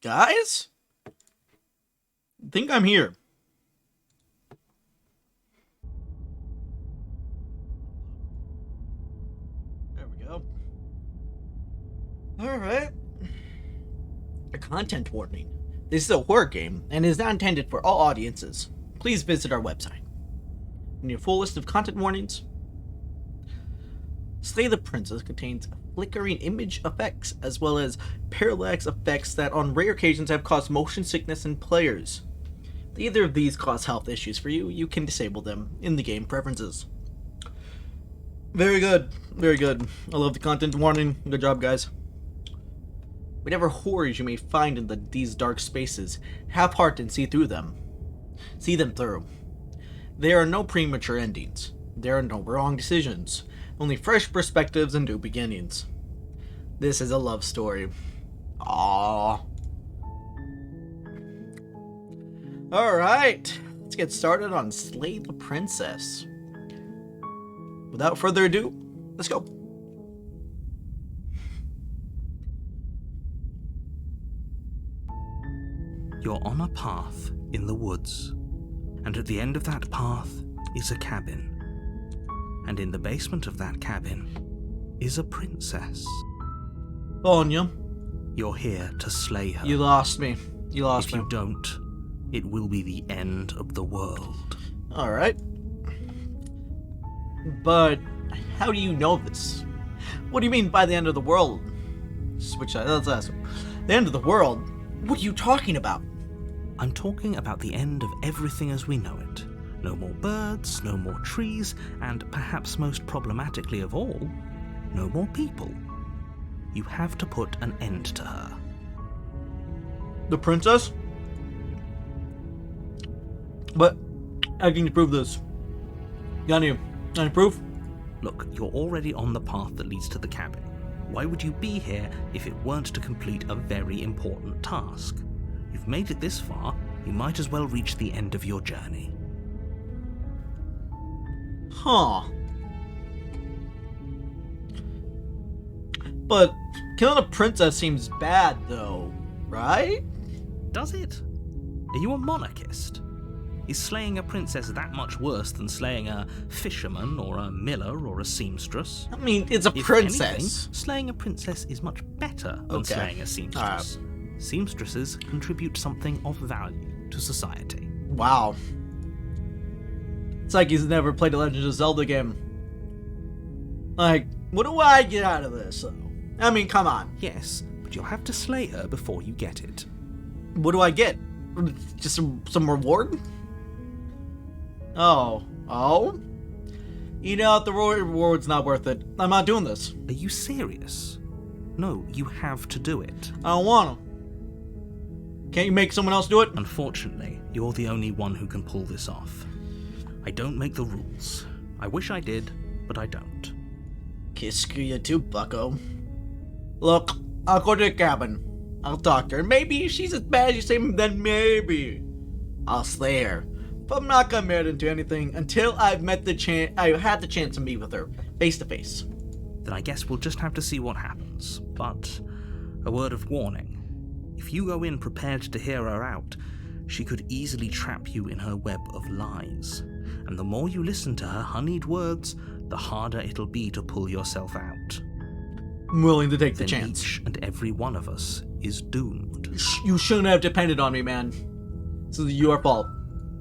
Guys? I think I'm here. There we go. Alright. A content warning. This is a horror game and is not intended for all audiences. Please visit our website. We need a full list of content warnings. Slay the Princess contains flickering image effects as well as parallax effects that on rare occasions have caused motion sickness in players. If either of these cause health issues for you, you can disable them in the game preferences. Very good. Very good. I love the content warning. Good job, guys. Whatever horrors you may find in these dark spaces, have heart and see through them. See them through. There are no premature endings. There are no wrong decisions. Only fresh perspectives and new beginnings. This is a love story. Aww. Alright, let's get started on Slay the Princess. Without further ado, let's go. You're on a path in the woods, and at the end of that path is a cabin. And in the basement of that cabin is a princess. Anya, You're here to slay her. you lost me. You lost If me. you don't, it will be the end of the world. Alright. But how do you know this? What do you mean by the end of the world? Switch that. Let's ask him. The end of the world? What are you talking about? I'm talking about the end of everything as we know it. No more birds, no more trees, and perhaps most problematically of all, no more people. You have to put an end to her. The princess? But how can you prove this? Got any proof? Look, you're already on the path that leads to the cabin. Why would you be here if it weren't to complete a very important task? You've made it this far, you might as well reach the end of your journey. Huh. But killing a princess seems bad, though, right? Does it? Are you a monarchist? Is slaying a princess that much worse than slaying a fisherman or a miller or a seamstress? I mean, it's a If princess. anything, slaying a princess is much better than Okay. slaying a seamstress. Seamstresses contribute something of value to society. Wow. It's like he's never played a Legend of Zelda game. Like, what do I get out of this, though? I mean, come on. Yes, but you'll have to slay her before you get it. What do I get? Just some reward? Oh. You know, the reward's not worth it. I'm not doing this. Are you serious? No, you have to do it. I don't want to. Can't you make someone else do it? Unfortunately, you're the only one who can pull this off. I don't make the rules. I wish I did, but I don't. Kiss you too, bucko. Look, I'll go to the cabin. I'll talk to her. Maybe she's as bad as you say, then maybe I'll slay her. But I'm not gonna marry into anything until I've had the chance to meet with her face to face. Then I guess we'll just have to see what happens. But a word of warning. If you go in prepared to hear her out, she could easily trap you in her web of lies. And the more you listen to her honeyed words, the harder it'll be to pull yourself out. I'm willing to take the Then chance. each and every one of us is doomed. You shouldn't have depended on me, man. This is your fault.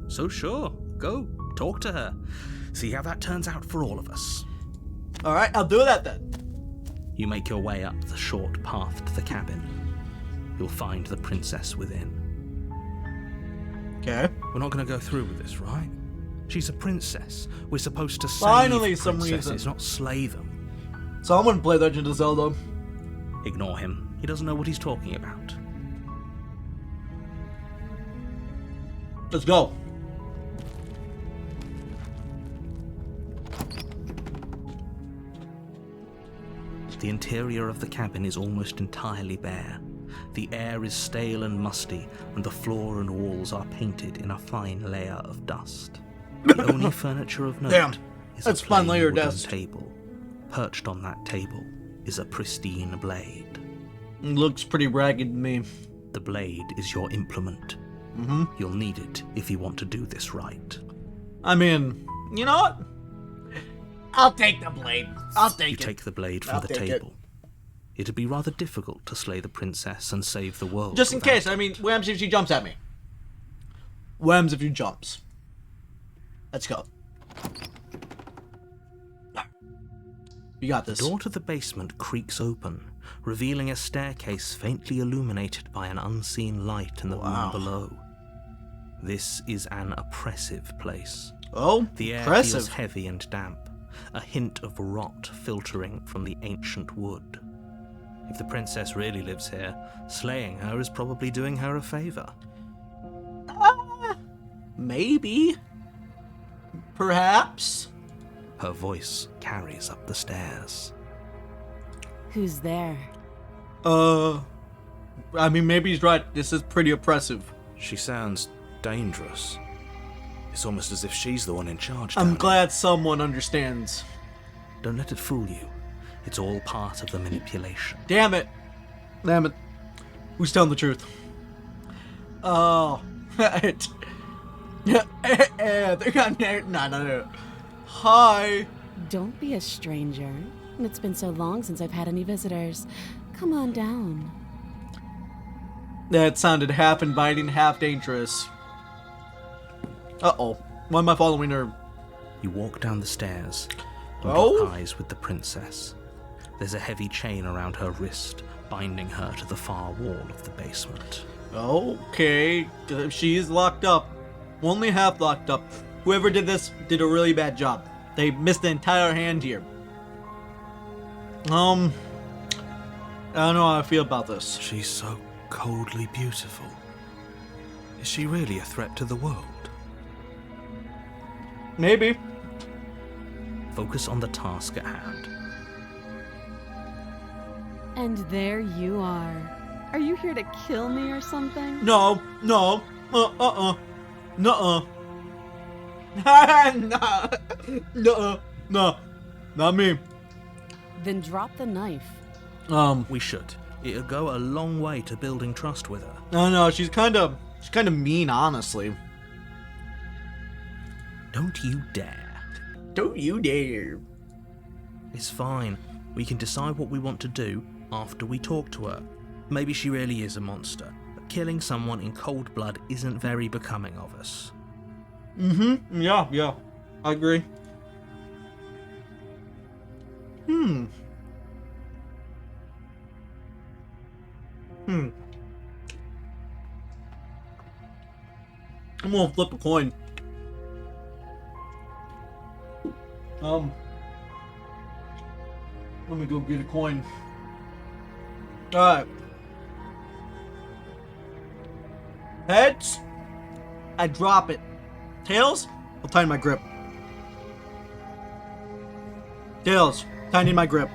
So sure, go, talk to her. See how that turns out for all of us. Alright, I'll do that then. You make your way up the short path to the cabin. You'll find the princess within. Okay. We're not going to go through with this, right? She's a princess. We're supposed to save Finally, some princesses, reason. not slay them. So I'm gonna play Legend of Zelda. Ignore him. He doesn't know what he's talking about. Let's go. The interior of the cabin is almost entirely bare. The air is stale and musty, and the floor and walls are painted in a fine layer of dust. The only furniture of note Damn, is that's a fine plain layer of wooden dust. table. Perched on that table is a pristine blade. It looks pretty ragged to me. The blade is your implement. Mm-hmm. You'll need it if you want to do this right. I mean, you know what? I'll take the blade. I'll take You it. take the blade from I'll the take it. table. It'd be rather difficult to slay the princess and save the world. Just in without case. I mean, what happens if she jumps at me? What happens if she jumps? Let's go. You got The this. door to the basement creaks open, revealing a staircase faintly illuminated by an unseen light in the Wow. room below. This is an oppressive place. Oh, The air impressive. feels heavy and damp, a hint of rot filtering from the ancient wood. If the princess really lives here, slaying her is probably doing her a favor. Maybe. Perhaps. Her voice carries up the stairs. Who's there? I mean, maybe he's right. This is pretty oppressive. She sounds dangerous. It's almost as if she's the one in charge. I'm down glad someone understands. here. Don't let it fool you. It's all part of the manipulation. Damn it. Damn it. Who's telling the truth? Oh. Yeah. They're not there. No. Hi. Don't be a stranger. It's been so long since I've had any visitors. Come on down. That sounded half inviting, half dangerous. Uh-oh. Why am I following her? You walk down the stairs and Oh? lock eyes with the princess. There's a heavy chain around her wrist, binding her to the far wall of the basement. Okay. She is locked up. Only half locked up. Whoever did this did a really bad job. They missed the entire hand here. I don't know how I feel about this. She's so coldly beautiful. Is she really a threat to the world? Maybe. Focus on the task at hand. And there you are. Are you here to kill me or something? No. Nuh-uh. Nuh-uh. No. Not me. Then drop the knife. We should. It'll go a long way to building trust with her. No, she's kind of mean, honestly. Don't you dare. Don't you dare. It's fine. We can decide what we want to do after we talk to her. Maybe she really is a monster, but killing someone in cold blood isn't very becoming of us. Mm-hmm. Yeah. I agree. I'm gonna flip a coin. Let me go get a coin. Alright. Heads, I drop it. Tails, I'll tighten my grip. Tails, tighten my grip.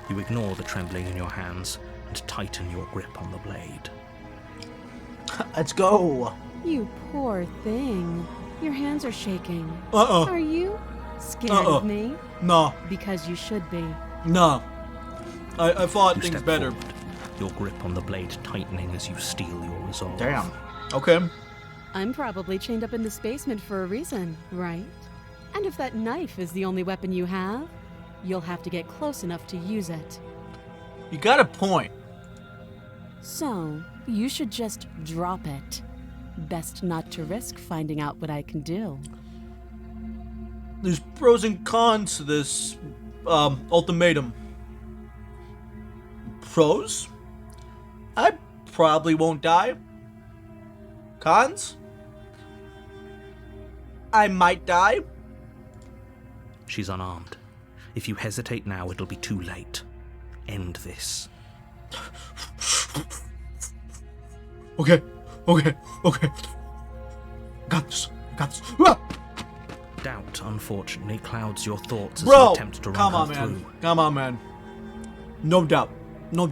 You ignore the trembling in your hands and tighten your grip on the blade. Let's go. You poor thing. Your hands are shaking. Uh-uh. Are you scared Uh-uh. of me? No. Because you should be. No. I fought You things step better. forward, your grip on the blade tightening as you steel your resolve. Damn. Okay. I'm probably chained up in this basement for a reason, right? And if that knife is the only weapon you have, you'll have to get close enough to use it. You got a point. So, you should just drop it. Best not to risk finding out what I can do. There's pros and cons to this ultimatum. Pros? I probably won't die. Cons? I might die. She's unarmed. If you hesitate now, it'll be too late. End this. Okay. Got this. Ah! Doubt, unfortunately, clouds your thoughts as you Bro, attempt to run come her on, through. man. Come on, man. No doubt,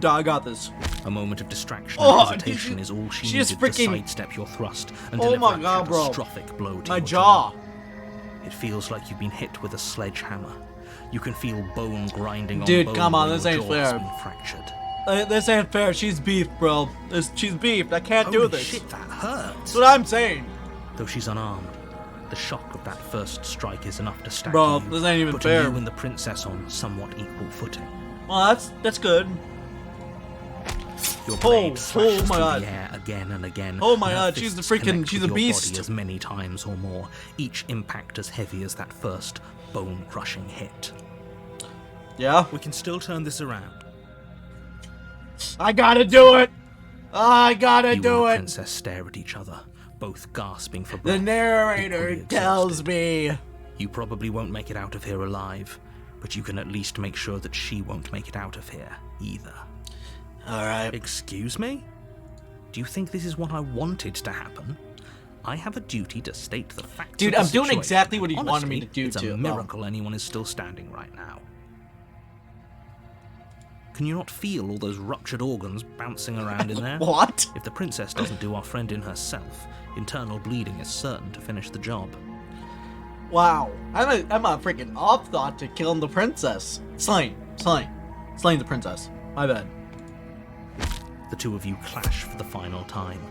I got this. A moment of distraction Oh, and hesitation is all she she needed just freaking- to sidestep your thrust and Oh deliver my a God, bro. catastrophic blow to My your jaw. It feels like you've been hit with a sledgehammer. You can feel bone grinding Dude, on bone come on, where this your ain't jaw has fair. been fractured. This ain't fair. She's beef, bro. She's beef. I can't do Holy this. shit, that hurts. That's what I'm saying. Though she's unarmed, the shock of that first strike is enough to stagger Bro, you, this ain't even putting fair. you and the princess on somewhat equal footing. Well, that's good. Your Oh, blade slashes oh my through God. the air again and again. Oh my and her God, she's the fists freaking- connect she's with a your beast. body as many times or more, each impact as heavy as that first bone-crushing hit. Yeah. We can still turn this around. I gotta do it. I gotta You and do the it. princess stare at each other, both gasping for The breath. narrator equally tells exhausted. me. You probably won't make it out of here alive, but you can at least make sure that she won't make it out of here either. Alright. Excuse me? Do you think this is what I wanted to happen? I have a duty to state the facts. Dude, of the I'm doing situation. exactly what he wanted Honestly, me to do, it's too. a miracle anyone is still standing right now. Can you not feel all those ruptured organs bouncing around in there? What? If the princess doesn't do our friend in herself, internal bleeding is certain to finish the job. Wow. I'm a freaking off thought to killing the princess. Slain the princess. My bad. The two of you clash for the final time.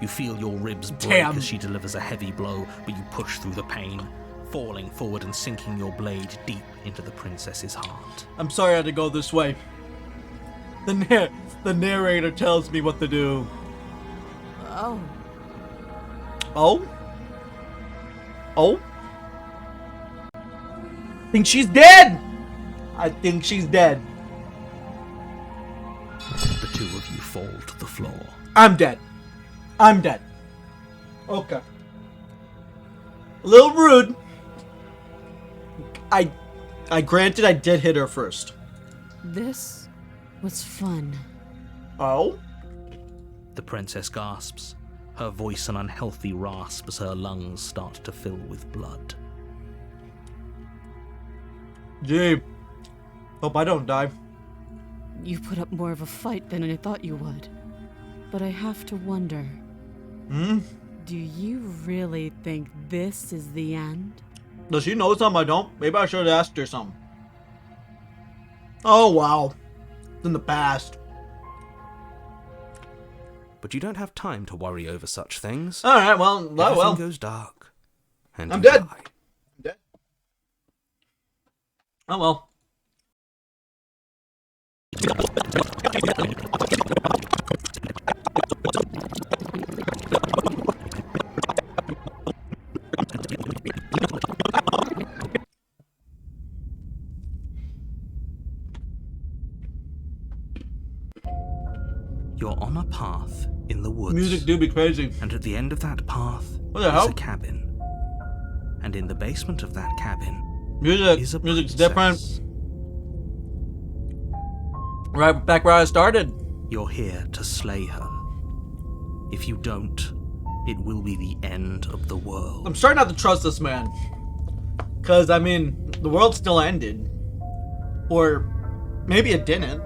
You feel your ribs break Damn. as she delivers a heavy blow, but you push through the pain, falling forward and sinking your blade deep into the princess's heart. I'm sorry I had to go this way. The narrator tells me what to do. Oh, Oh? Oh? I think she's dead! I think she's dead. The two of you fall to the floor. I'm dead. I'm dead. Okay. A little rude. I granted I did hit her first. this was fun. Oh? The princess gasps, her voice an unhealthy rasp as her lungs start to fill with blood. Gee. Hope I don't die. You put up more of a fight than I thought you would. But I have to wonder, Hmm? do you really think this is the end? Does she know something I don't? Maybe I should have asked her something. Oh, wow. It's in the past. But you don't have time to worry over such things. Alright, well, Everything goes dark. And I'm you dead. die. Dead. Oh, well. You're on a path in the woods. Music do be crazy. And at the end of that path What the is hell? a cabin. And in the basement of that cabin is a Music's princess. different. Right back where I started. You're here to slay her. If you don't, it will be the end of the world. I'm starting not to trust this man. Because, I mean, the world still ended. Or maybe it didn't.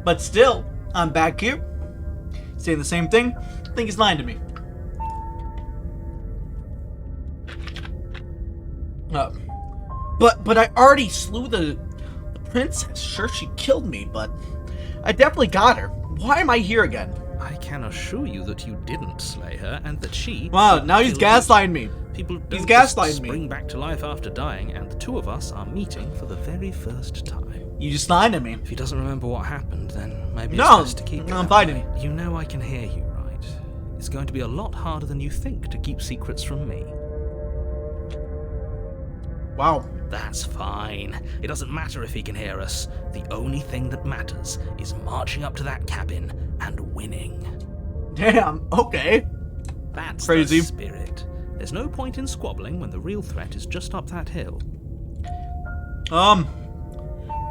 But still, I'm back here. Saying the same thing. I think he's lying to me. But I already slew the princess. Sure, she killed me, but I definitely got her. Why am I here again? I can assure you that you didn't slay her and that she... Wow, now he's killed you. gaslighting me. People don't He's just gaslighting me. spring back to life after dying, and the two of us are meeting for the very first time. You just lied to me. If he doesn't remember what happened, then maybe No, it's best to keep it I'm that fighting. way. You know I can hear you, right? It's going to be a lot harder than you think to keep secrets from me. Wow. That's fine. It doesn't matter if he can hear us. The only thing that matters is marching up to that cabin and winning. Damn, okay. That's Crazy. the spirit. There's no point in squabbling when the real threat is just up that hill.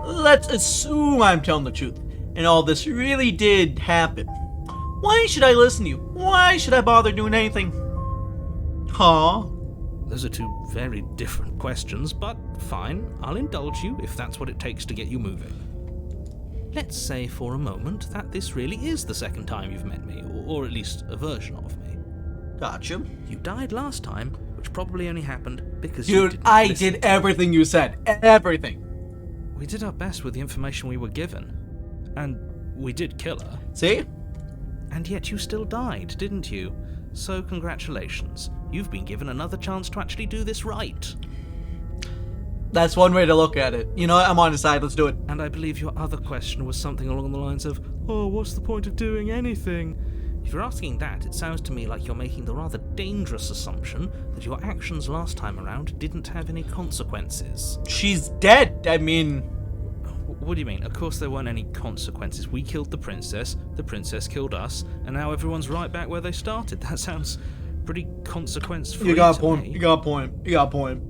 Let's assume I'm telling the truth, and all this really did happen. Why should I listen to you? Why should I bother doing anything? Huh? Those are two very different questions, but fine, I'll indulge you if that's what it takes to get you moving. Let's say for a moment that this really is the second time you've met me, or at least a version of me. Gotcha. You died last time, which probably only happened because you Dude, didn't I listen. did everything you said. Everything. We did our best with the information we were given. And We did kill her. See? And yet you still died, didn't you? So congratulations. You've been given another chance to actually do this right. That's one way to look at it. You know what? I'm on his side. Let's do it. And I believe your other question was something along the lines of, oh, what's the point of doing anything? If you're asking that, it sounds to me like you're making the rather dangerous assumption that your actions last time around didn't have any consequences. She's dead. I mean... What do you mean? Of course there weren't any consequences. We killed the princess killed us, and now everyone's right back where they started. That sounds pretty consequence-free. You got a to point. me. You got a point. You got a point.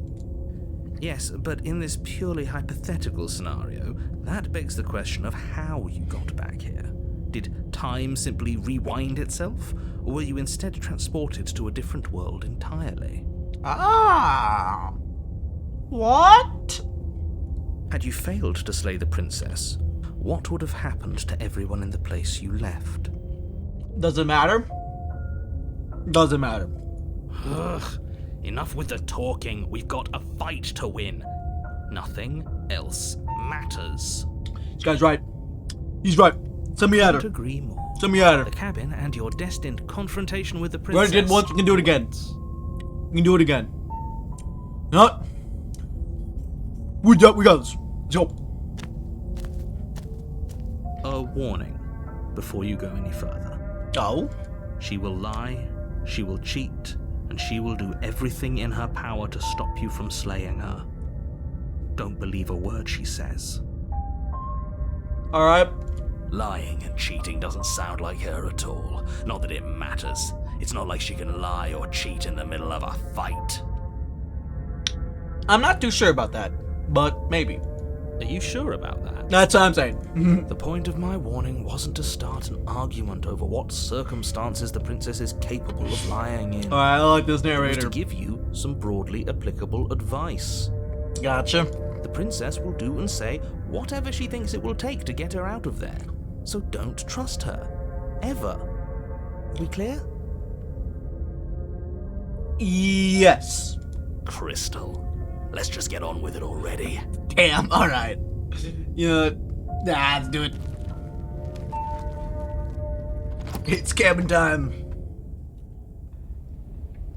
Yes, but in this purely hypothetical scenario, that begs the question of how you got back here. Did time simply rewind itself, or were you instead transported to a different world entirely? Ah. What? Had you failed to slay the princess, what would have happened to everyone in the place you left? Does it matter? Doesn't matter. Ugh. Enough with the talking. We've got a fight to win. Nothing else matters. This guy's right. He's right. Send me at Couldn't her. agree more. Send me at her. The cabin and your destined confrontation with the We already princess. did once. We can do it again. We can do it again. You know what? We got this. Let's go. A warning before you go any further. Oh? She will lie, she will cheat, and she will do everything in her power to stop you from slaying her. Don't believe a word she says. Alright. Lying and cheating doesn't sound like her at all. Not that it matters. It's not like she can lie or cheat in the middle of a fight. I'm not too sure about that, but maybe. Are you sure about that? That's what I'm saying. The point of my warning wasn't to start an argument over what circumstances the princess is capable of lying in. Alright, I like this It was narrator. to give you some broadly applicable advice. Gotcha. The princess will do and say whatever she thinks it will take to get her out of there. So don't trust her. Ever. Are we clear? Yes. Crystal, let's just get on with it already. Damn, alright. You know, let's do it. It's cabin time.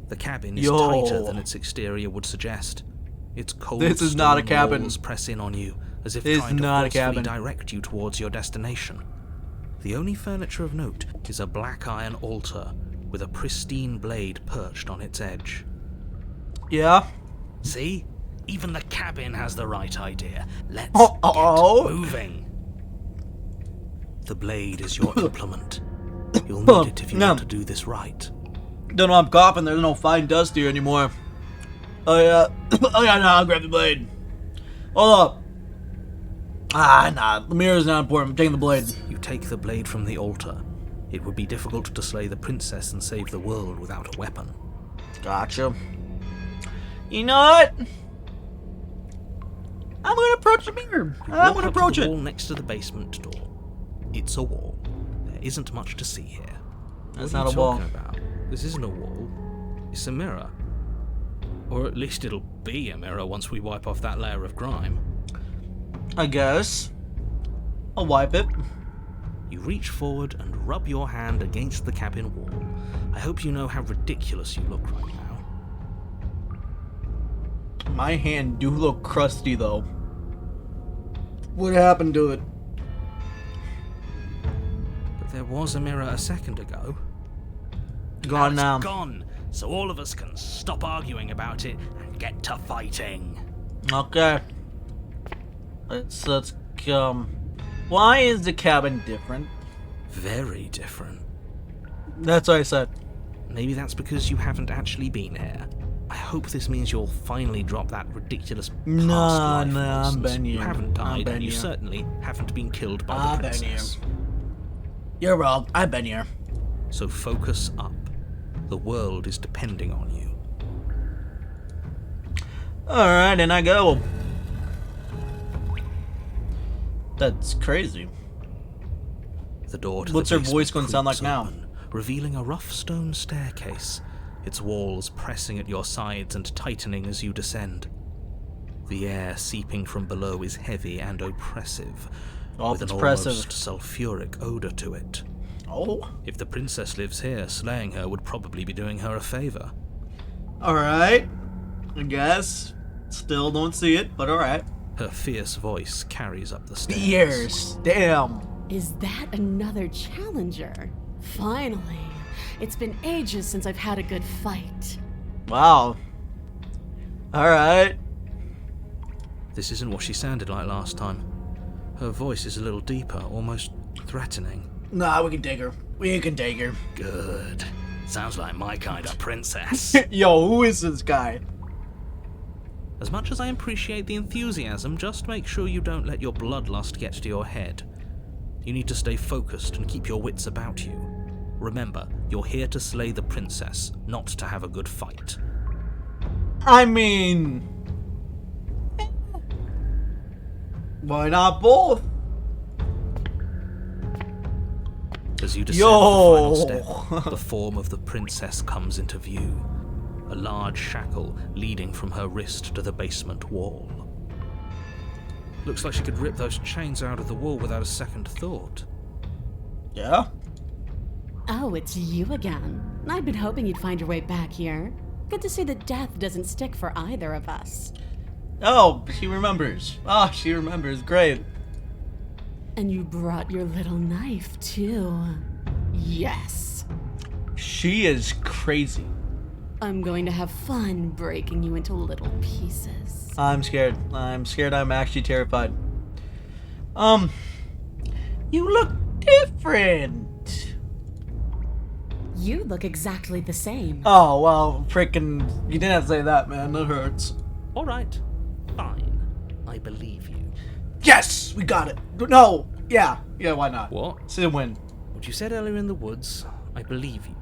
The cabin is Yo. tighter than its exterior would suggest. Its cold This is not a stone cabin. walls press in on you, as if This trying is to not a forcefully cabin. direct you towards your destination. The only furniture of note is a black iron altar with a pristine blade perched on its edge. Yeah? See? Even the cabin has the right idea. Let's Oh. get moving. The blade is your implement. You'll need it if you No. want to do this right. Don't know I'm coughing, there's no fine dust here anymore. Oh yeah. Oh yeah, no, I'll grab the blade. Hold up. Ah, nah, the mirror's not important, I'm taking the blade. You take the blade from the altar. It would be difficult to slay the princess and save the world without a weapon. Gotcha. You know what? I'm gonna approach the mirror. You I'm walk gonna up to approach the it. wall next to the basement door. It's a wall. There isn't much to see here. That's What are not you a wall. talking about? This isn't a wall. It's a mirror. Or at least it'll be a mirror once we wipe off that layer of grime. I guess. I'll wipe it. You reach forward and rub your hand against the cabin wall. I hope you know how ridiculous you look right now. My hand do look crusty though. What happened to it? But there was a mirror a second ago. Gone now. It's gone, so all of us can stop arguing about it and get to fighting. Okay. Let's why is the cabin different? Very different. That's what I said. Maybe that's because you haven't actually been here. I hope this means you'll finally drop that ridiculous past Nah, life nah, nonsense. I've been You here. haven't I've died, been and you here. certainly haven't been killed by I've the been princess. You're wrong. I've been here. So focus up. The world is depending on you. Alright, and I go. That's crazy. The door to What's the her voice gonna basement sound like creaks now? open, revealing a rough stone staircase, its walls pressing at your sides and tightening as you descend. The air seeping from below is heavy and oppressive. Oh, with it's an oppressive. almost sulfuric odor to it. Oh, If the princess lives here, slaying her would probably be doing her a favor. alright. I guess. Still don't see it, but alright. Her fierce voice carries up the stairs. Years. Damn. Is that another challenger? Finally. It's been ages since I've had a good fight. Wow. Alright. This isn't what she sounded like last time. Her voice is a little deeper, almost threatening. Nah, we can take her. We can take her. Good. Sounds like my kind of princess. Yo, who is this guy? As much as I appreciate the enthusiasm, just make sure you don't let your bloodlust get to your head. You need to stay focused and keep your wits about you. Remember, you're here to slay the princess, not to have a good fight. I mean... why not both? As you descend the final Yo! step, the form of the princess comes into view. A large shackle leading from her wrist to the basement wall. Looks like she could rip those chains out of the wall without a second thought. Yeah? Oh, it's you again. I'd been hoping you'd find your way back here. Good to see that death doesn't stick for either of us. Oh, she remembers. Oh, she remembers. Great. And you brought your little knife, too. Yes. She is crazy. I'm going to have fun breaking you into little pieces. I'm scared. I'm scared. I'm actually terrified. You look different. You look exactly the same. Oh, well, frickin', you didn't have to say that, man. That hurts. Alright, fine. I believe you. Yes! We got it. No! Yeah. Yeah, why not? What? It's a win. What you said earlier in the woods, I believe you.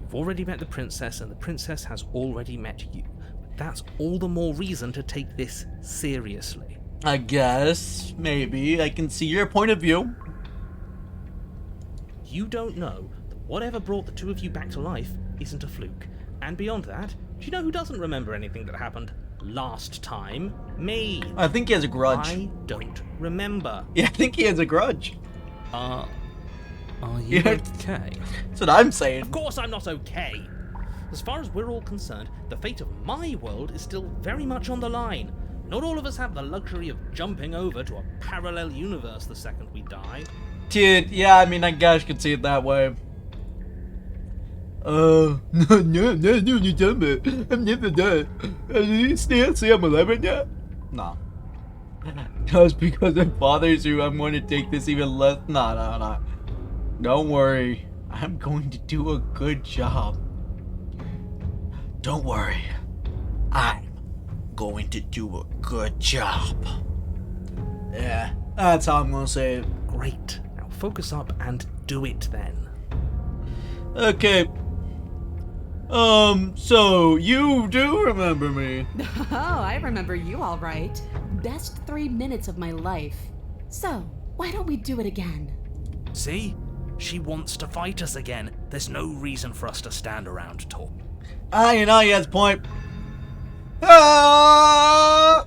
You've already met the princess, and the princess has already met you. But that's all the more reason to take this seriously. I guess. Maybe. I can see your point of view. You don't know that whatever brought the two of you back to life isn't a fluke. And beyond that, do you know who doesn't remember anything that happened last time? Me. I think he has a grudge. I don't remember. Yeah, I think he has a grudge. Are you Yeah. okay? That's what I'm saying. Of course I'm not okay. As far as we're all concerned, the fate of my world is still very much on the line. Not all of us have the luxury of jumping over to a parallel universe the second we die. Dude, yeah, I mean, I guess you could see it that way. No, you done it. I'm never done. You still see I'm alive right now? No. Just because it bothers you, I'm going to take this even less. No. Don't worry. I'm going to do a good job. Don't worry. I'm going to do a good job. Yeah, that's how I'm going to say it. Great. Now focus up and do it then. Okay. So you do remember me. Oh, I remember you all right. Best 3 minutes of my life. So, why don't we do it again? See? She wants to fight us again. There's no reason for us to stand around talk. You know, he has a point. Ah!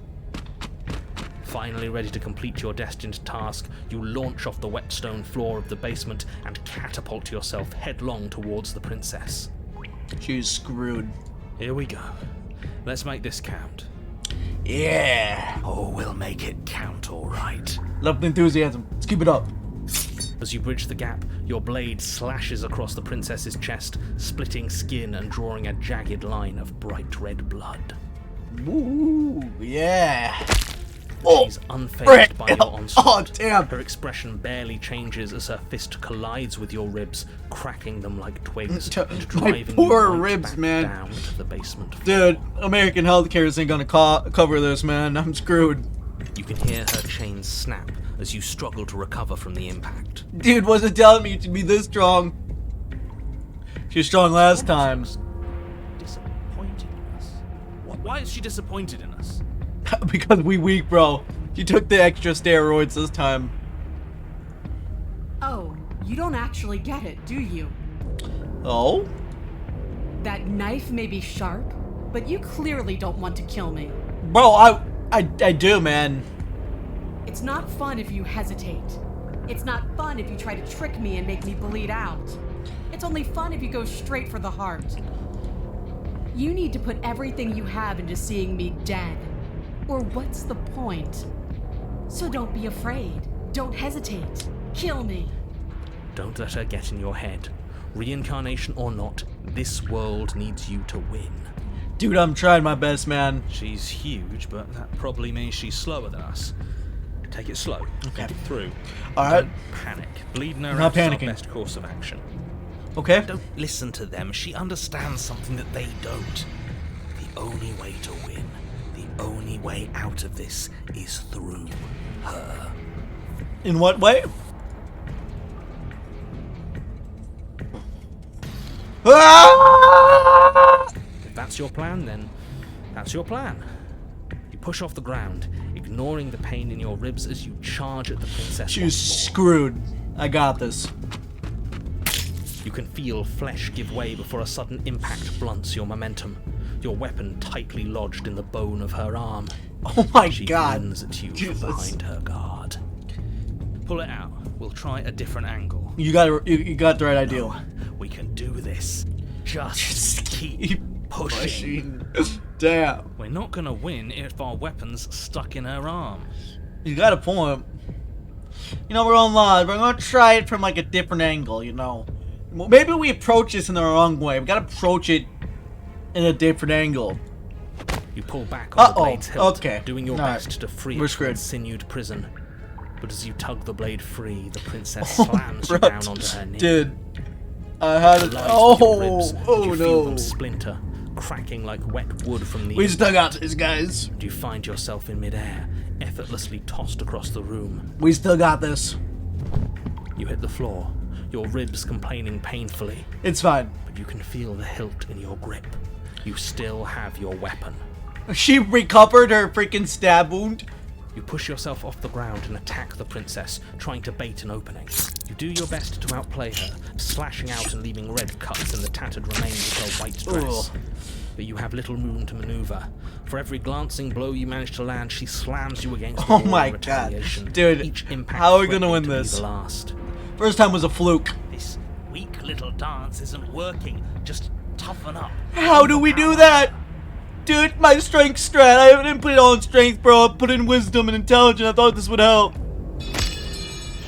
Finally ready to complete your destined task, you launch off the wet stone floor of the basement and catapult yourself headlong towards the princess. She's screwed. Here we go. Let's make this count. Yeah. Oh, we'll make it count, all right. Love the enthusiasm. Let's keep it up. As you bridge the gap, your blade slashes across the princess's chest, splitting skin and drawing a jagged line of bright red blood. Ooh, yeah. She's unfazed by your onslaught. Oh, damn. Her expression barely changes as her fist collides with your ribs, cracking them like twigs, and My driving poor you right ribs, back man. down to the basement floor. Dude, American healthcare isn't gonna cover this, man. I'm screwed. You can hear her chains snap as you struggle to recover from the impact. Dude wasn't telling me to be this strong. She was strong last time. Disappointed in us? Why is she disappointed in us? Because we weak, bro. She took the extra steroids this time. Oh, you don't actually get it, do you? Oh? That knife may be sharp, but you clearly don't want to kill me. Bro, I do, man. It's not fun if you hesitate. It's not fun if you try to trick me and make me bleed out. It's only fun if you go straight for the heart. You need to put everything you have into seeing me dead. Or what's the point? So don't be afraid. Don't hesitate. Kill me. Don't let her get in your head. Reincarnation or not, this world needs you to win. Dude, I'm trying my best, man. She's huge, but that probably means she's slower than us. Take it slow. Okay. Think it through. Alright. Don't panic. Bleeding her Not out is our panicking. best course of action. Okay. Don't listen to them. She understands something that they don't. The only way to win, the only way out of this is through her. In what way? Ah! If that's your plan, then that's your plan. You push off the ground, ignoring the pain in your ribs as you charge at the princess. She's once more. screwed. I got this. You can feel flesh give way before a sudden impact blunts your momentum, your weapon tightly lodged in the bone of her arm. Oh my She god. grins at you Jesus. from behind her guard. Pull it out. We'll try a different angle. You got the right idea. We can do this. Just keep pushing. Damn. We're not gonna win if our weapon's stuck in her arm. You got a point. You know, we're on live. We're gonna try it from like a different angle, you know. Maybe we approach this in the wrong way. We gotta approach it in a different angle. You pull back on the Uh-oh, blade's hilt, okay. doing your Alright. best to free We're it from screwed. its sinewed prison. But as you tug the blade free, the princess Oh, slams you bro. down onto her knee. Dude, I had it. Collides with your ribs, Oh, and you feel no. them splinter, cracking like wet wood from the We impact. still got this, guys. And you find yourself in midair, effortlessly tossed across the room. We still got this. You hit the floor, your ribs complaining painfully, It's fine. but you can feel the hilt in your grip. You still have your weapon. She recovered her freaking stab wound. You push yourself off the ground and attack the princess, trying to bait an opening. You do your best to outplay her, slashing out and leaving red cuts in the tattered remains of her white dress. Ugh. But you have little room to maneuver. For every glancing blow you manage to land, she slams you against the Oh wall my in God. retaliation. Dude, Each impact how are we gonna threatening win to be this? the last. First time was a fluke. This weak little dance isn't working. Just toughen up. How do we do that? Dude, my strength strat. I didn't put it all in strength, bro. I put in wisdom and intelligence. I thought this would help.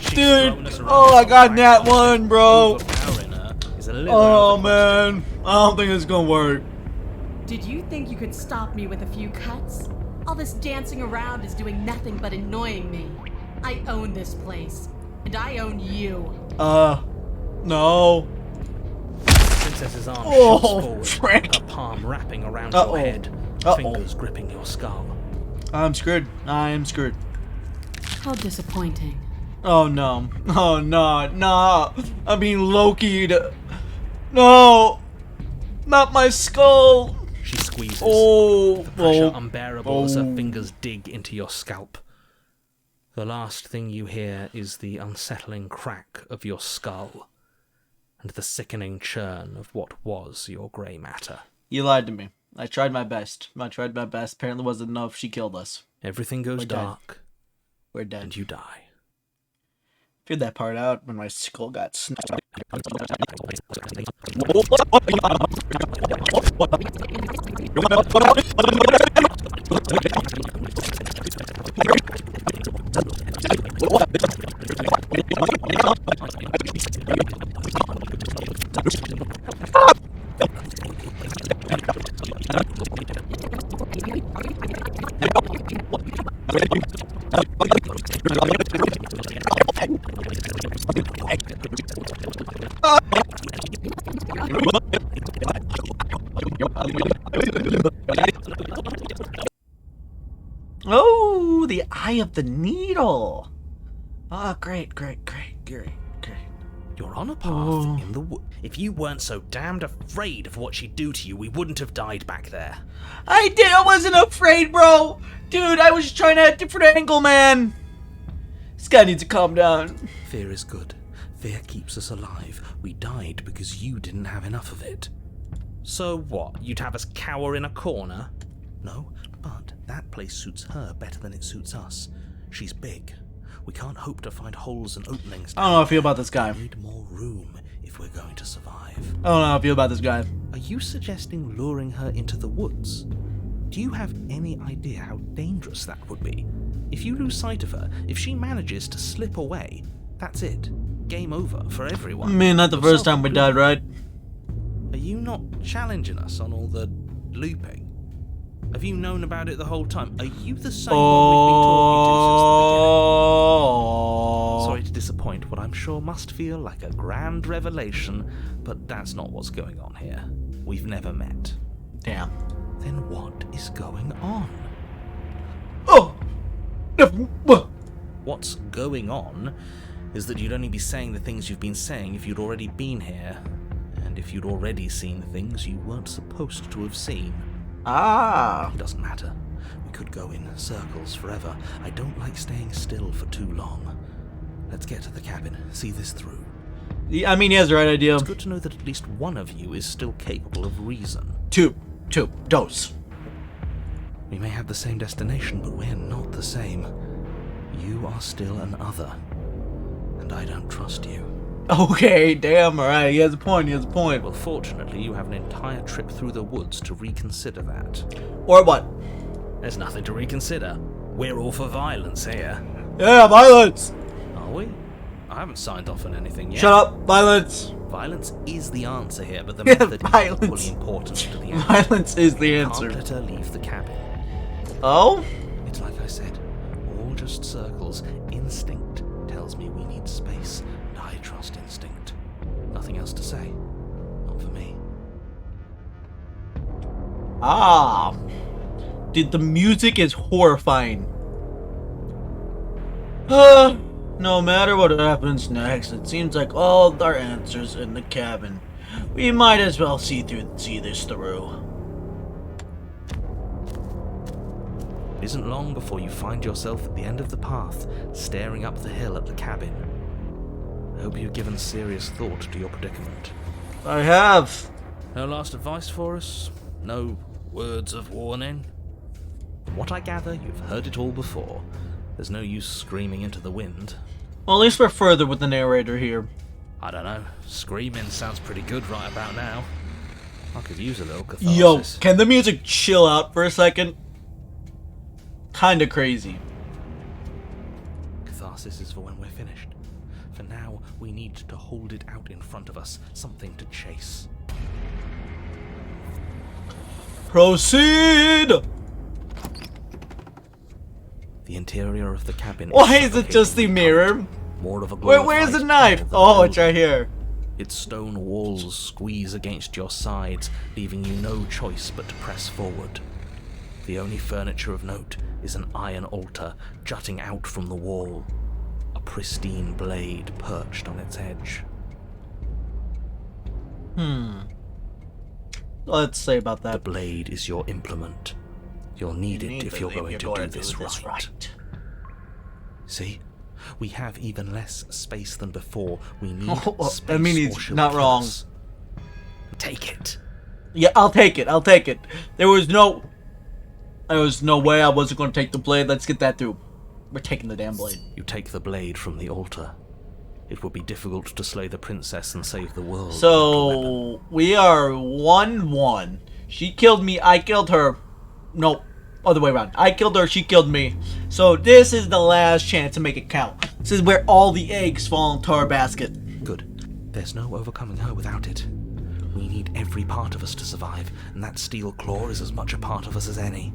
She's Dude, thrown us around oh, I so got much, nat 1, bro. overpowering her is a little Oh, out of the question. man. I don't think it's gonna work. Did you think you could stop me with a few cuts? All this dancing around is doing nothing but annoying me. I own this place, and I own you. No. Princess's arm Oh, shoots forward, frick. her palm wrapping around Uh-oh. your head, Uh-oh. fingers gripping your skull. I'm screwed. I am screwed. How disappointing. Oh, no. Oh, no. No. I'm being Loki'd. No. Not my skull. She squeezes, Oh. the pressure Oh. unbearable as her Oh. fingers dig into your scalp. The last thing you hear is the unsettling crack of your skull, and the sickening churn of what was your grey matter. You lied to me. I tried my best. Apparently it wasn't enough. She killed us. Everything goes We're dead. dark, We're and dead. you die. Figured that part out when my skull got snapped. Oh, the eye of the needle. Oh, great. You're on a path Oh. in the wood. If you weren't so damned afraid of what she'd do to you, we wouldn't have died back there. I wasn't afraid, bro. Dude, I was trying at a different angle, man. This guy needs to calm down. Fear is good. Fear keeps us alive. We died because you didn't have enough of it. So what? You'd have us cower in a corner? No, but that place suits her better than it suits us. She's big. We can't hope to find holes and openings. I don't know how I feel about this guy. We need more room if we're going to survive. I don't know how I feel about this guy. Are you suggesting luring her into the woods? Do you have any idea how dangerous that would be? If you lose sight of her, if she manages to slip away, that's it. Game over for everyone. I mean, not the first time we died, right? Are you not challenging us on all the looping? Have you known about it the whole time? Are you the same one we've been talking to since the beginning? Sorry to disappoint what I'm sure must feel like a grand revelation, but that's not what's going on here. We've never met. Damn. Then what is going on? Oh! What's going on is that you'd only be saying the things you've been saying if you'd already been here, and if you'd already seen things you weren't supposed to have seen. Ah! It doesn't matter. We could go in circles forever. I don't like staying still for too long. Let's get to the cabin, see this through. I mean, he has the right idea. It's good to know that at least one of you is still capable of reason. Two. Dose. We may have the same destination, but we're not the same. You are still an other, and I don't trust you. Okay, damn, alright, he has a point. Well, fortunately, you have an entire trip through the woods to reconsider that. Or what? There's nothing to reconsider. We're all for violence here. Yeah, violence! Are we? I haven't signed off on anything yet. Shut up, violence! Violence is the answer here, but the Yeah, method violence. is equally important to the end. Violence is the Can't answer. let her leave the cabin. Oh? It's like I said, all just circles. Instinct tells me we need space, and I trust instinct. Nothing else to say. Not for me. Ah. Dude, the music is horrifying. No matter what happens next, it seems like all our answers in the cabin. We might as well see this through. It isn't long before you find yourself at the end of the path, staring up the hill at the cabin. I hope you've given serious thought to your predicament. I have. No last advice for us? No words of warning? From what I gather, you've heard it all before. There's no use screaming into the wind. Well, at least we're further with the narrator here. I don't know. Screaming sounds pretty good right about now. I could use a little catharsis. Yo, can the music chill out for a second? Kinda crazy. Catharsis is for when we're finished. For now, we need to hold it out in front of us. Something to chase. Proceed! The interior of the cabin Why is it just the suffocatingly mirror? cold. More of a Where's the glorified knife? pit than Oh, a it's right here. Its stone walls squeeze against your sides, leaving you no choice but to press forward. The only furniture of note is an iron altar jutting out from the wall, a pristine blade perched on its edge. Let's say about The that. blade is your implement. You'll need it if you're going to do this right. See? We have even less space than before. We need Oh, space I mean, or he's she'll not kill wrong. us. Take it. Yeah, I'll take it. There was no way I wasn't going to take the blade. Let's get that through. We're taking the damn blade. You take the blade from the altar. It would be difficult to slay the princess and save the world. with the weapon. So, we are 1-1. She killed me, I killed her. No, other way around. I killed her, she killed me. So, this is the last chance to make it count. This is where all the eggs fall into our basket. Good. There's no overcoming her without it. We need every part of us to survive, and that steel claw is as much a part of us as any.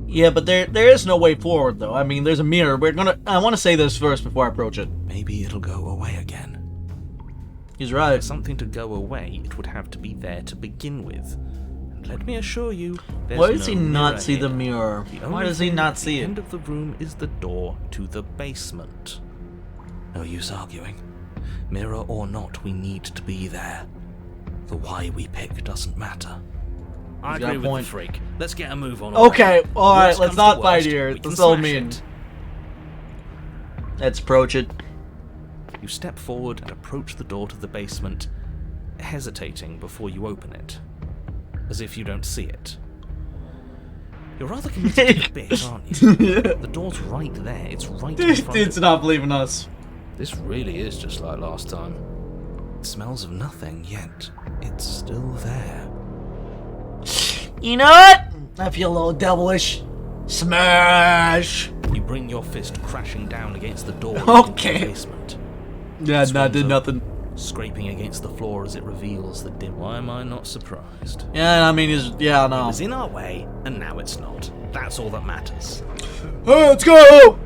Yeah, but there is no way forward, though. I mean, there's a mirror. I want to say this first before I approach it. Maybe it'll go away again. He's For right. something to go away, it would have to be there to begin with. And let me assure you, there's Why does no he not mirror see the here. mirror? The Why only does he thing not at see the it? end of the room is the door to the basement. No use arguing. Mirror or not, we need to be there. The why we pick doesn't matter. I He's got agree a with point. the freak. Let's get a move on. Okay, alright, Worst let's comes not to fight worst, here. we can That's all smash mean. it. Let's approach it. You step forward and approach the door to the basement, hesitating before you open it. as if you don't see it. You're rather committed to the bit, aren't you? The door's right there. It's right in This front dude's of not believing us. This really is just like last time. It smells of nothing, yet it's still there. You know what? I feel a little devilish. Smash! You bring your fist crashing down against the door Okay. into the basement. Yeah, Swings nah, did open, nothing. Scraping against the floor as it reveals the dim. Why am I not surprised? Yeah, I mean, yeah, It no. was in our way, and now it's not. That's all that matters. Hey, let's go!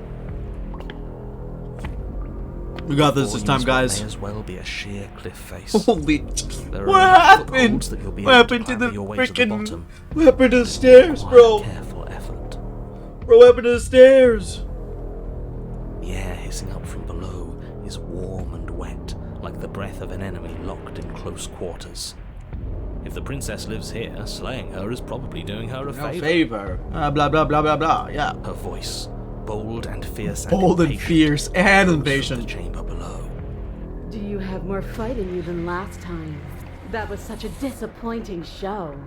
We got this Before you time, is what guys. May as well be a sheer cliff face. Holy. There are What enough happened? footholds that you'll be What able to happened to the clamber your way to the freaking. bottom. What happened to the stairs, Require bro? careful effort. Bro, what happened to the stairs? The air hissing up from below is warm and wet, like the breath of an enemy locked in close quarters. If the princess lives here, slaying her is probably doing her a No favor. favor. Blah, blah, blah, blah, blah. Yeah. Her voice, bold and fierce Bold and impatient, fierce and rose from impatient. the chamber below. Do you have more fight in you than last time? That was such a disappointing show.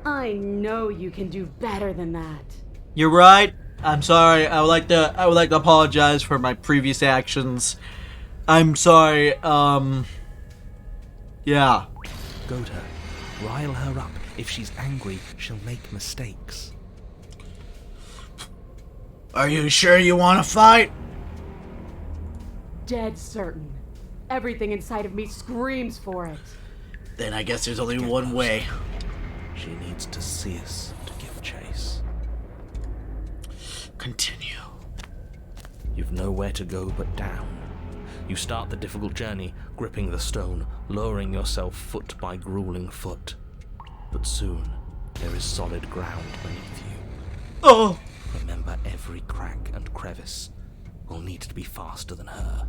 I know you can do better than that. You're right. I'm sorry. I would like to apologize for my previous actions. I'm sorry. Yeah. Goad her, rile her up. If she's angry, she'll make mistakes. Are you sure you want to fight? Dead certain. Everything inside of me screams for it. Then I guess there's only one way. She needs to see us to give chase. Continue. You've nowhere to go but down. You start the difficult journey, gripping the stone, lowering yourself foot by grueling foot. But soon, there is solid ground beneath you. Oh. Remember, every crack and crevice will need to be faster than her.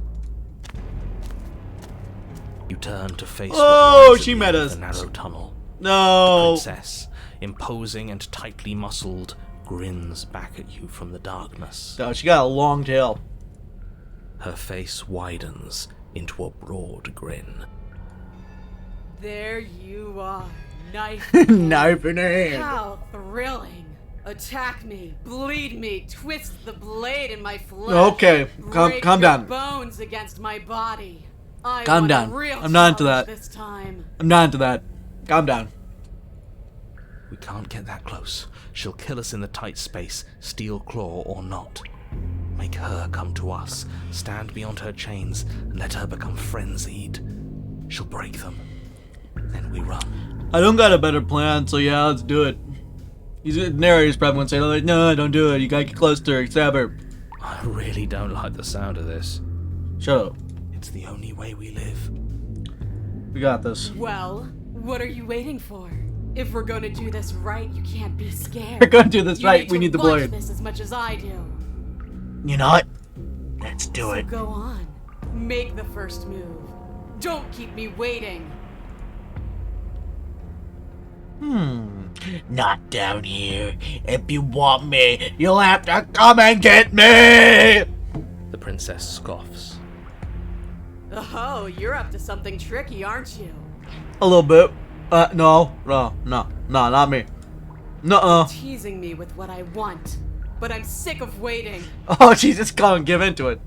You turn to face Oh, what lies at she the met end of us. the narrow tunnel. No. Princess, imposing and tightly muscled, grins back at you from the darkness. No, she got a long tail. Her face widens into a broad grin. There you are, knife. Knife in hand. How thrilling. Attack me, bleed me, twist the blade in my flesh. Okay, calm Break down. your bones against my body. I Calm want down. A real I'm not into challenge that. This time. I'm not into that. Calm down. We can't get that close. She'll kill us in the tight space, steel claw or not. Make her come to us, stand beyond her chains, and let her become frenzied. She'll break them. Then we run. I don't got a better plan, so yeah, let's do it. The narrator's probably gonna say, like, no, don't do it. You gotta get close to her. Stab her. I really don't like the sound of this. Shut up. It's the only way we live. We got this. Well, what are you waiting for? If we're gonna do this right, you can't be scared. We're gonna do this You right. We to need the lunch blade. this as much as I do. You know what? Let's do So it. go on. Make the first move. Don't keep me waiting. Not down here. If you want me, you'll have to come and get me. The princess scoffs. Oh, you're up to something tricky, aren't you? A little bit. No, not me. Nuh-uh. Teasing me with what I want. But I'm sick of waiting. Oh, Jesus, come on, give into it.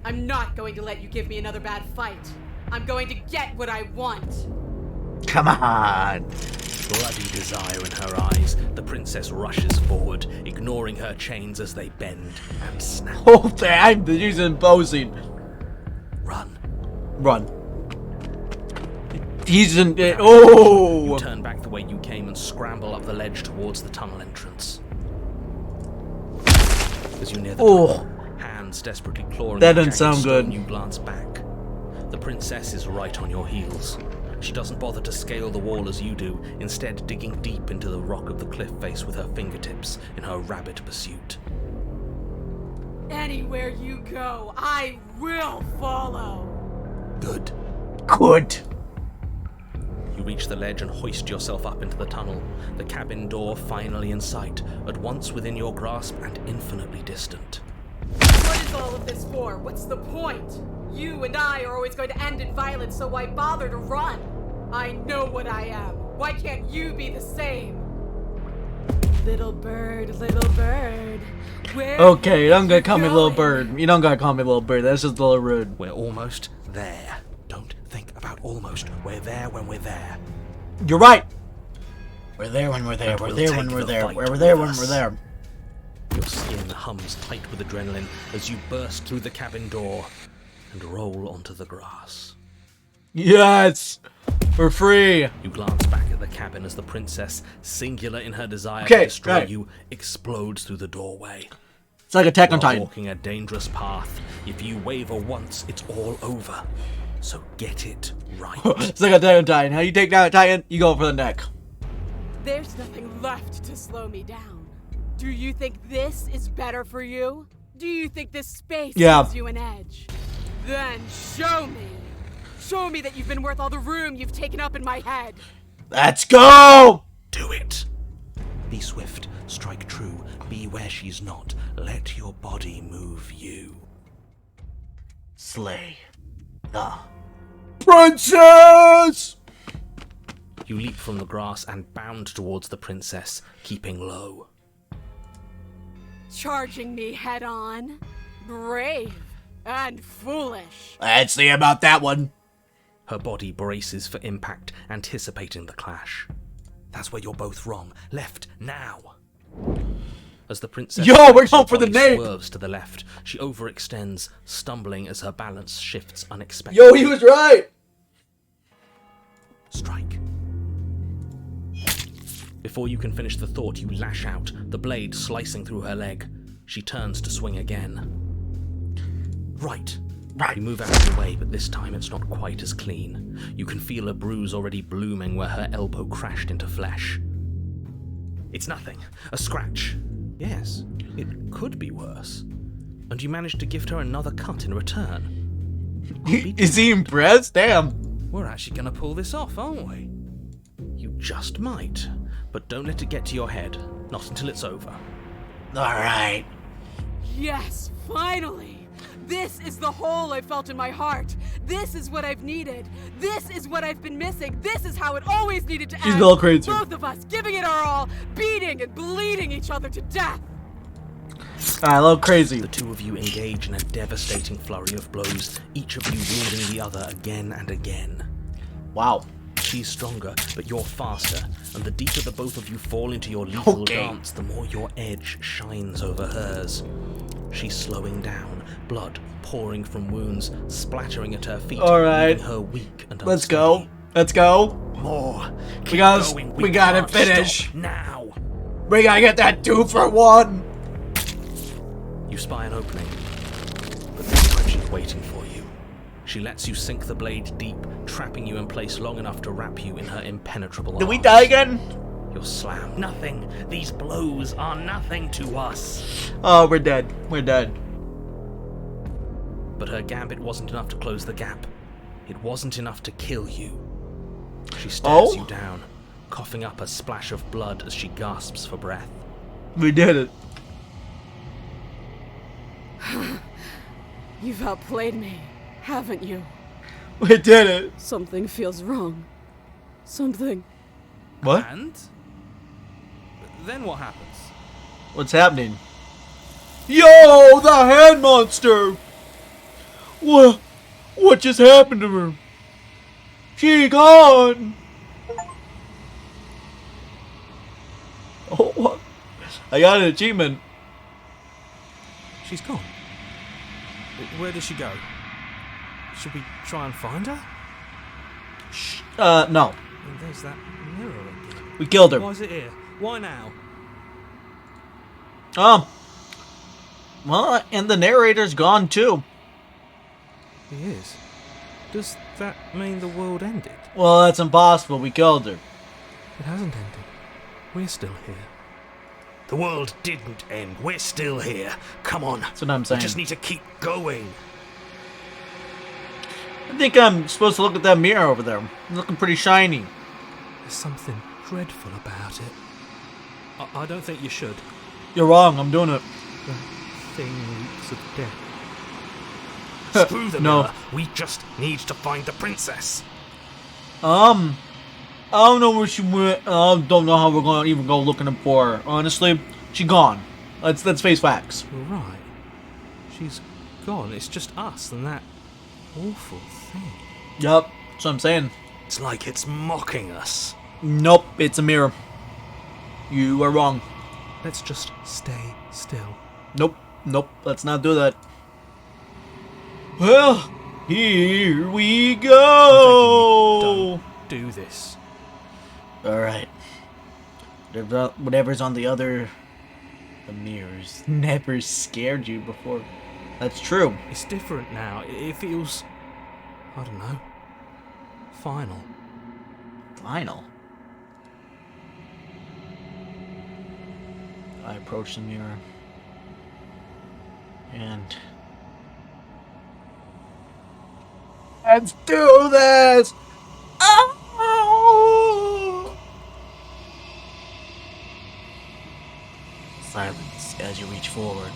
I'm not going to let you give me another bad fight. I'm going to get what I want. Come on. Bloody desire in her eyes, the princess rushes forward, ignoring her chains as they bend and snap. Oh, damn, she's imposing. Run. Run. He's in. Oh! You turn back the way you came and scramble up the ledge towards the tunnel entrance. As you near the Oh. tunnel, hands desperately clawing That the doesn't jagged sound stone, good. You glance back. The princess is right on your heels. She doesn't bother to scale the wall as you do, instead digging deep into the rock of the cliff face with her fingertips in her rabid pursuit. Anywhere you go, I will follow. Good. Good. You reach the ledge and hoist yourself up into the tunnel, the cabin door finally in sight, at once within your grasp and infinitely distant. What is all of this for? What's the point? You and I are always going to end in violence, so why bother to run? I know what I am. Why can't you be the same? Little bird, where Okay, you don't gotta call me little going? bird. You don't gotta call me little bird. That's just a little rude. We're almost there. Don't think about almost. We're there when we're there. You're right. We're there when we're there. And We're we'll there take when we're the there. fight We're there with when us. we're there. Your skin hums tight with adrenaline as you burst through the cabin door and roll onto the grass. Yes! We're free! You glance back at the cabin as the princess, singular in her desire Okay, to destroy right. you, explodes through the doorway. It's like Attack on While Titan. walking a dangerous path, if you waver once, it's all over. So get it right. It's like Attack on Titan. How you take down a Titan, you go for the neck. There's nothing left to slow me down. Do you think this is better for you? Do you think this space gives you an edge? Then show me. Show me that you've been worth all the room you've taken up in my head. Let's go! Do it. Be swift, strike true, be where she's not. Let your body move you. Slay the princess! You leap from the grass and bound towards the princess, keeping low. Charging me head on. Brave and foolish. Let's see about that one. Her body braces for impact, anticipating the clash. That's where you're both wrong. Left, now! As the princess Yo, we're steps, going her for the body nape. swerves to the left. She overextends, stumbling as her balance shifts unexpectedly. Yo, he was right! Strike. Before you can finish the thought, you lash out, the blade slicing through her leg. She turns to swing again. Right. You move out of the way, but this time it's not quite as clean. You can feel a bruise already blooming where her elbow crashed into flesh. It's nothing. A scratch. Yes, it could be worse. And you manage to gift her another cut in return. Is he impressed? Damn. We're actually gonna pull this off, aren't we? You just might. But don't let it get to your head. Not until it's over. Alright. Yes, finally! This is the hole I felt in my heart. This is what I've needed. This is what I've been missing. This is how it always needed to end. She's a little crazy. Both of us giving it our all, beating and bleeding each other to death. I love crazy. The two of you engage in a devastating flurry of blows, each of you wounding the other again and again. Wow. She's stronger, but you're faster, and the deeper the both of you fall into your lethal Okay. dance, the more your edge shines over hers. She's slowing down, blood pouring from wounds, splattering at her feet, Alright. leaving her weak and Let's unsteady. go. Let's go. More. We Keep gotta- going. we gotta can't finish. stop now. We gotta get that 2-for-1. You spy an opening, but this time she's waiting for you. She lets you sink the blade deep, trapping you in place long enough to wrap you in her impenetrable Did we arms. die again? You're slammed. Nothing. These blows are nothing to us. Oh, we're dead. We're dead. But her gambit wasn't enough to close the gap. It wasn't enough to kill you. She stares Oh? you down, coughing up a splash of blood as she gasps for breath. We did it. You've outplayed me, haven't you? We did it. Something feels wrong. Something. What? And then what happens? What's happening? Yo, the hand monster! What just happened to her? She gone! Oh, what? I got an achievement. She's gone. Where did she go? Should we try and find her? No. And there's that mirror again. We killed her. Why is it here? Why now? Well, and the narrator's gone too. He is. Does that mean the world ended? Well, that's impossible. We killed her. It hasn't ended. We're still here. The world didn't end. We're still here. Come on. That's what I'm We saying. just need to keep going. I think I'm supposed to look at that mirror over there. It's looking pretty shiny. There's something dreadful about it. I don't think you should. You're wrong. I'm doing it. That thing reeks of death. Screw the No. mirror. We just need to find the princess. I don't know where she went. I don't know how we're gonna even go looking for her. Honestly, she gone. Let's face facts. Right. She's gone. It's just us and that awful thing. Yup, that's what I'm saying. It's like it's mocking us. Nope, it's a mirror. You are wrong. Let's just stay still. Nope, let's not do that. Well, here we go. Don't do this. Alright. Whatever's on the other... The mirrors never scared you before. That's true. It's different now. It feels... I don't know. Final. Final. I approach the mirror. And... Let's do this! Oh! Silence as you reach forward.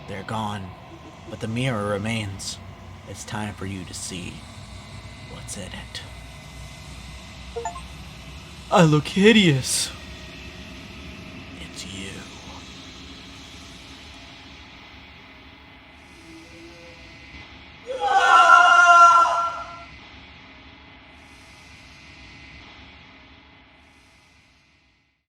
They're gone, but the mirror remains. It's time for you to see what's in it. I look hideous.